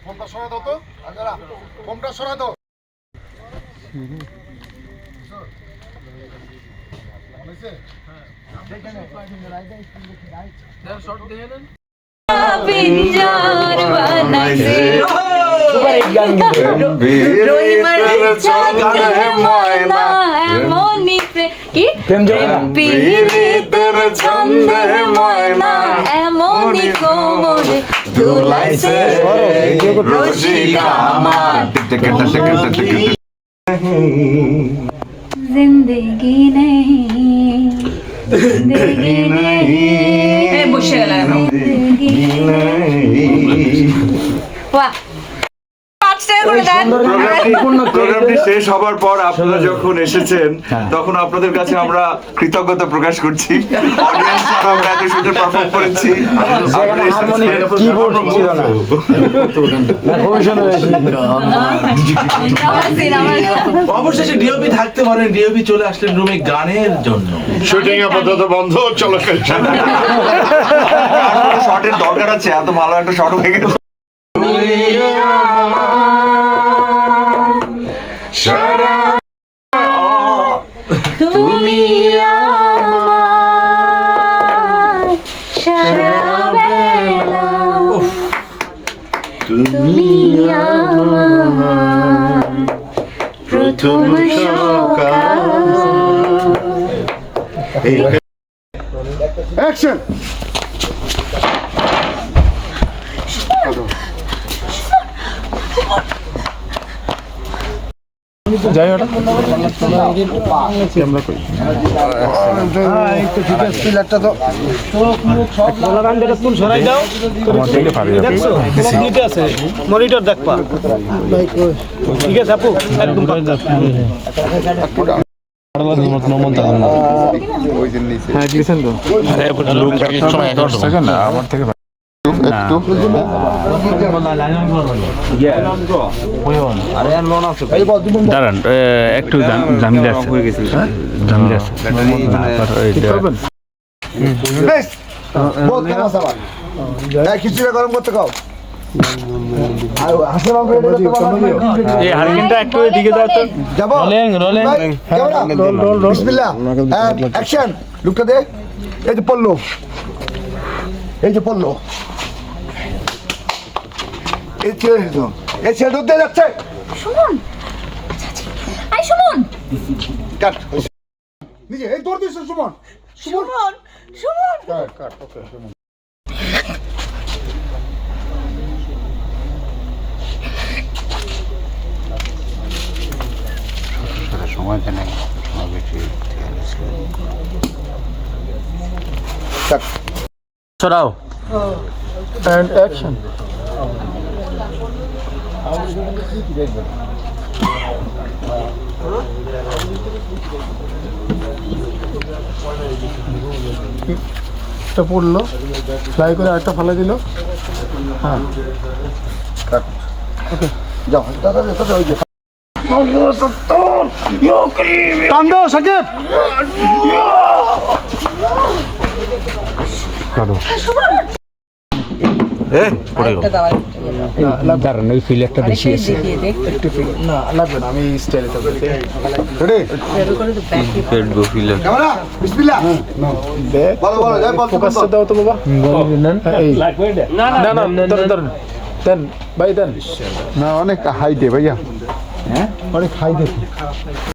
ফোনটা সরাই দাও তো, ফোনটা সরাই দাও। পিঞ্জার বানাইছে রহিমার চাঁদে ময়না এমনিতে কি পীড়িতের ছন্দে ময়না এমনি কোমরে দুলাইছে রশিকা আমার जिंदगी नहीं जिंदगी नहीं বসে গেলাম বাহ প্রোগ্রামটি শেষ হবার পর আপনারা যখন এসেছেন তখন আপনাদের কাছে আমরা কৃতজ্ঞতা প্রকাশ করছি। অডিয়েন্স আমরা এত সুন্দর পারফর্ম করেছি। অবশেষে ডিওপি থাকতে পারেন, ডিওপি চলে আসলেন রুমে গানের জন্য। শুটিং আপাতত বন্ধ, চলো শটের দরকার আছে, এত ভালো একটা শট হয়ে গেল। তুমি আমার সারা বেলা তুমি আমার প্রথম সকাল অ্যাকশন। যাই ওটা আমরা করি একটু ঠিক আছে পিলারটা তো ফুল সরাই দাও দেখছো কমপ্লিট আছে মনিটর দেখবা ঠিক আছে আপু একদম হ্যাঁ দিয়েছেন তো আমার থেকে দাঁড়ান একটু ঝামেলা আছে ঝামেলা আছে খিচুড়ি গরম করতে খাও। এই হারকিনটা একটু এদিকে দাও তো যাবো বিসমিল্লাহ অ্যাকশন। লুকটা দে, এই যে পড়লো, এই যে পড়লো, এই ছেলে ঢুকতে যাচ্ছে। সুমন আই সুমন কাট নিজে এই দৌড় দিস সুমন সুমন সুমন কাট কাট ওকে সুমন সময় দেয় নাই কাট সরাও এন্ড অ্যাকশন। একটা পড়লো, ফ্লাই করে আরেকটা ফালাই দিল। হ্যাঁ ওকে যাও দাদা দাদা ওই যে টান দাও সাকিব। দাঁড়ান ওই ফিল একটা বেশি আছে একটু না লাগবে না, আমি স্টাইলে তো রেডি ক্যামেরা বিসমিল্লাহ বলো বলো যাই বল ফোকাসটা দাও তো বাবা না না না দেন ভাই দেন না, অনেক হাই দে ভাইয়া, হ্যাঁ অনেক হাই দে।